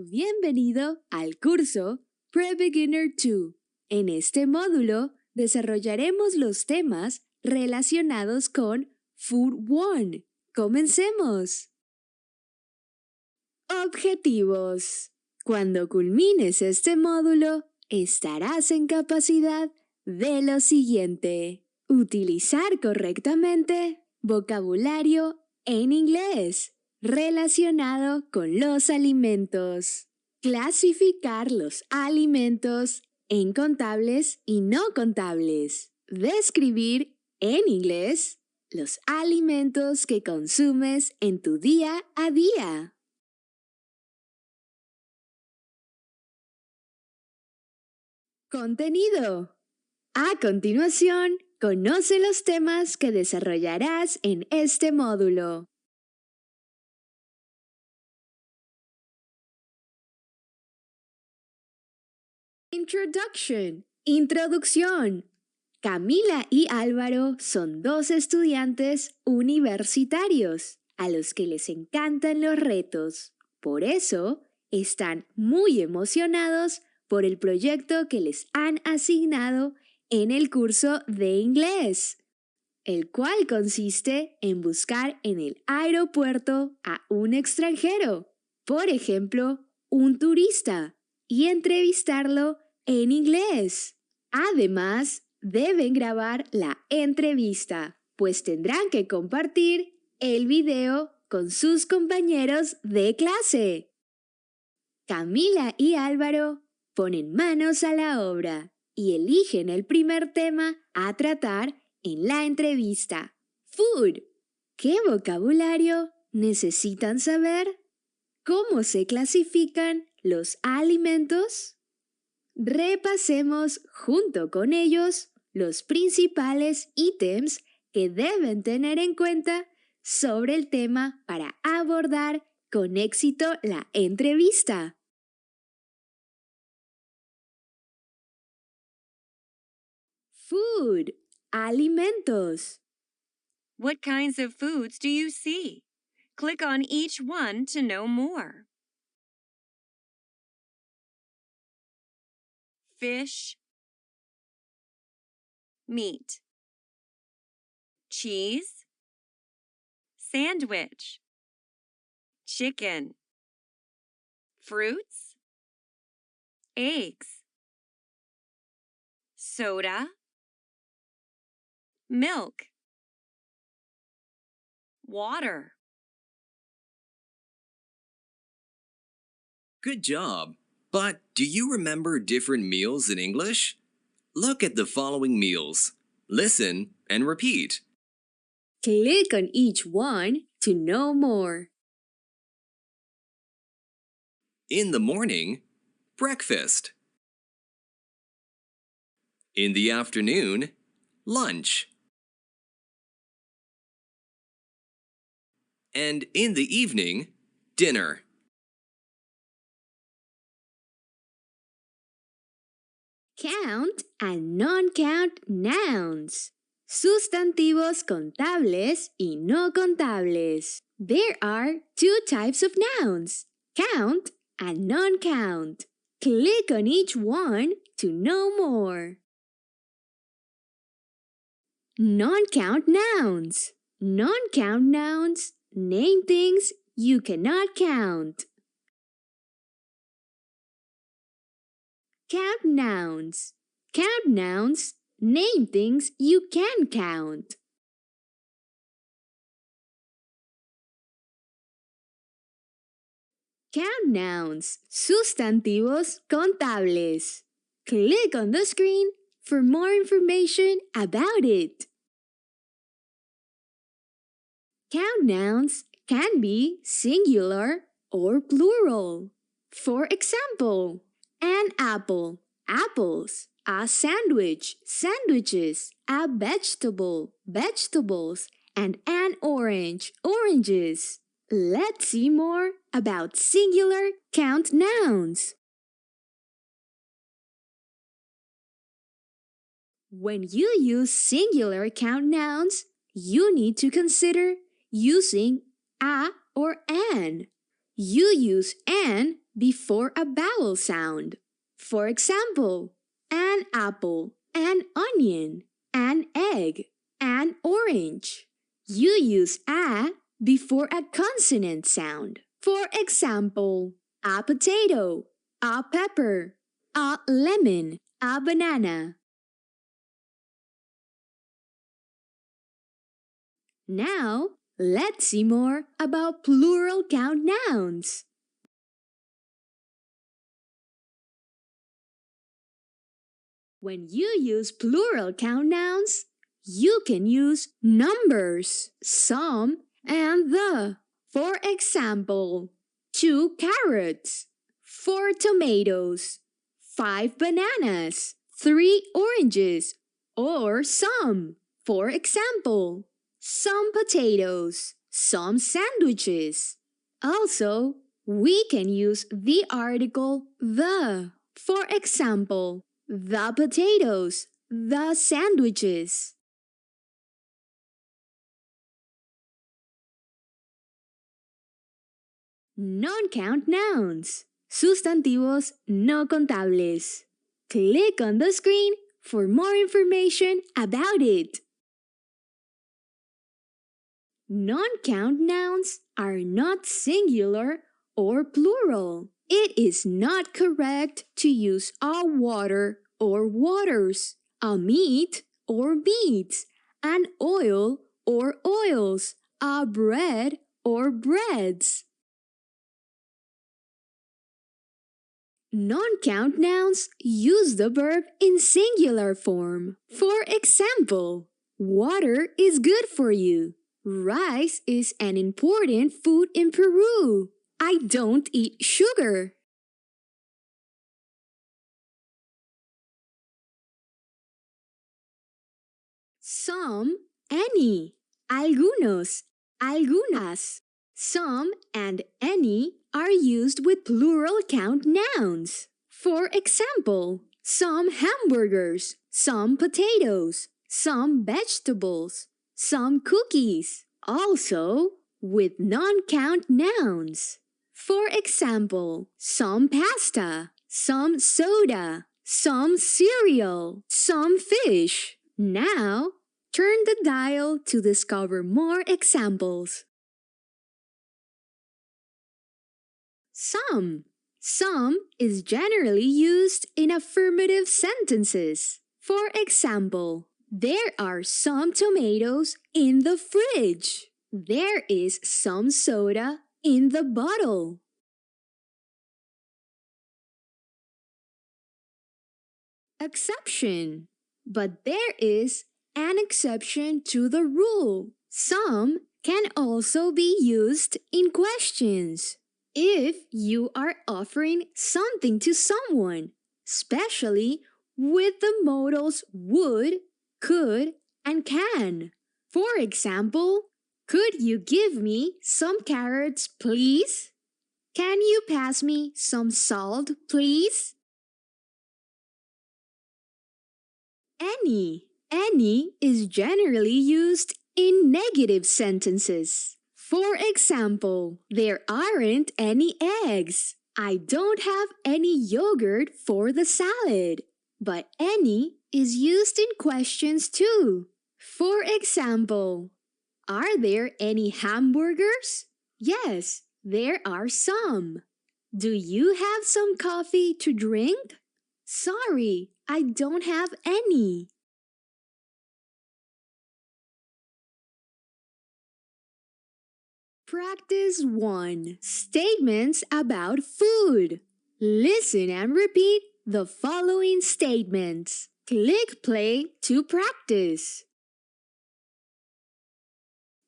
Bienvenido al curso Pre-Beginner 2. En este módulo desarrollaremos los temas relacionados con Food 1. ¡Comencemos! Objetivos. Cuando culmines este módulo, estarás en capacidad de lo siguiente: utilizar correctamente vocabulario en inglés relacionado con los alimentos, clasificar los alimentos en contables y no contables, describir en inglés los alimentos que consumes en tu día a día. Contenido. A continuación, conoce los temas que desarrollarás en este módulo. Introduction. Introducción. Camila y Álvaro son dos estudiantes universitarios a los que les encantan los retos. Por eso, están muy emocionados por el proyecto que les han asignado en el curso de inglés, el cual consiste en buscar en el aeropuerto a un extranjero, por ejemplo, un turista, y entrevistarlo en inglés. Además, deben grabar la entrevista, pues tendrán que compartir el video con sus compañeros de clase. Camila y Álvaro ponen manos a la obra y eligen el primer tema a tratar en la entrevista: Food. ¿Qué vocabulario necesitan saber? ¿Cómo se clasifican los alimentos? Repasemos junto con ellos los principales ítems que deben tener en cuenta sobre el tema para abordar con éxito la entrevista. Food. Alimentos. What kinds of foods do you see? Click on each one to know more. Fish, meat, cheese, sandwich, chicken, fruits, eggs, soda, milk, water. Good job! But do you remember different meals in English? Look at the following meals. Listen and repeat. Click on each one to know more. In the morning, breakfast. In the afternoon, lunch. And in the evening, dinner. Count and non-count nouns. Sustantivos contables y no contables. There are two types of nouns: count and non-count. Click on each one to know more. Non-count nouns. Non-count nouns name things you cannot count. Count nouns. Count nouns name things you can count. Count nouns. Sustantivos contables. Click on the screen for more information about it. Count nouns can be singular or plural. For example, an apple, apples, a sandwich, sandwiches, a vegetable, vegetables, and an orange, oranges. Let's see more about singular count nouns. When you use singular count nouns, you need to consider using a or an. you use an before a vowel sound. For example, an apple, an onion, an egg, an orange. You use a before a consonant sound. For example, a potato, a pepper, a lemon, a banana. Now, let's see more about plural count nouns. When you use plural count nouns, you can use numbers, some, and the. For example, 2 carrots, 4 tomatoes, 5 bananas, 3 oranges, or some. For example, some potatoes, some sandwiches. Also, we can use the article the. For example, the potatoes, the sandwiches. Non-count nouns, sustantivos no contables. Click on the screen for more information about it. Non-count nouns are not singular or plural. It is not correct to use a water or waters, a meat or meats, an oil or oils, a bread or breads. Non-count nouns use the verb in singular form. For example, water is good for you. Rice is an important food in Peru. I don't eat sugar. Some, any. Algunos, algunas. Some and any are used with plural count nouns. For example, some hamburgers, some potatoes, some vegetables, some cookies. Also, with non-count nouns. For example, some pasta, some soda, some cereal, some fish. Now, turn the dial to discover more examples. Some. Some is generally used in affirmative sentences. For example, there are some tomatoes in the fridge. There is some soda in the bottle. Exception. But there is an exception to the rule. Some can also be used in questions. If you are offering something to someone, especially with the modals would, could, and can. For example, could you give me some carrots, please? Can you pass me some salt, please? Any. Any is generally used in negative sentences. For example, there aren't any eggs. I don't have any yogurt for the salad. But any is used in questions too. For example, are there any hamburgers? Yes, there are some. Do you have some coffee to drink? Sorry, I don't have any. Practice 1. Statements about food. Listen and repeat the following statements. Click play to practice.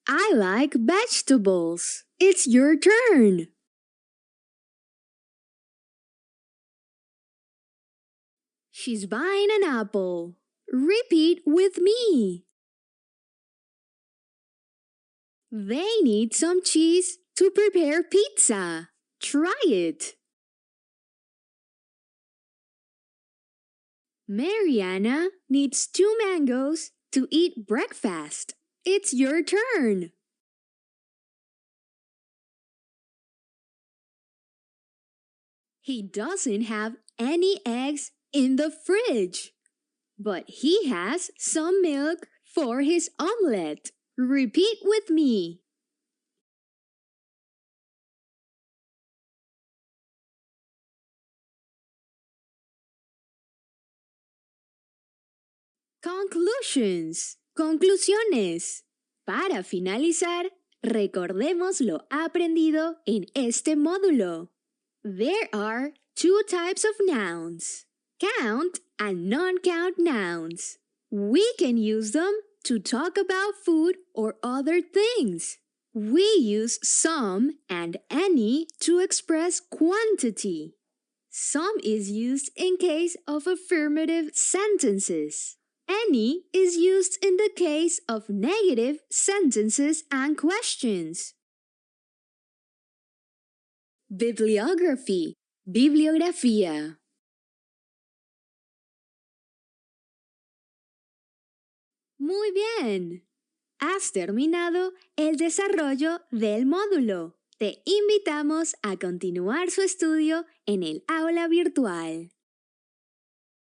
I like vegetables. It's your turn. She's buying an apple. Repeat with me. They need some cheese to prepare pizza. Try it. Mariana needs 2 mangoes to eat breakfast. It's your turn. He doesn't have any eggs in the fridge, but he has some milk for his omelette. Repeat with me. Conclusions. Conclusiones. Para finalizar, recordemos lo aprendido en este módulo. There are two types of nouns, count and non-count nouns. We can use them to talk about food or other things. We use some and any to express quantity. Some is used in case of affirmative sentences. Any is used in the case of negative sentences and questions. Bibliography. Bibliografía. Muy bien. Has terminado el desarrollo del módulo. Te invitamos a continuar su estudio en el aula virtual.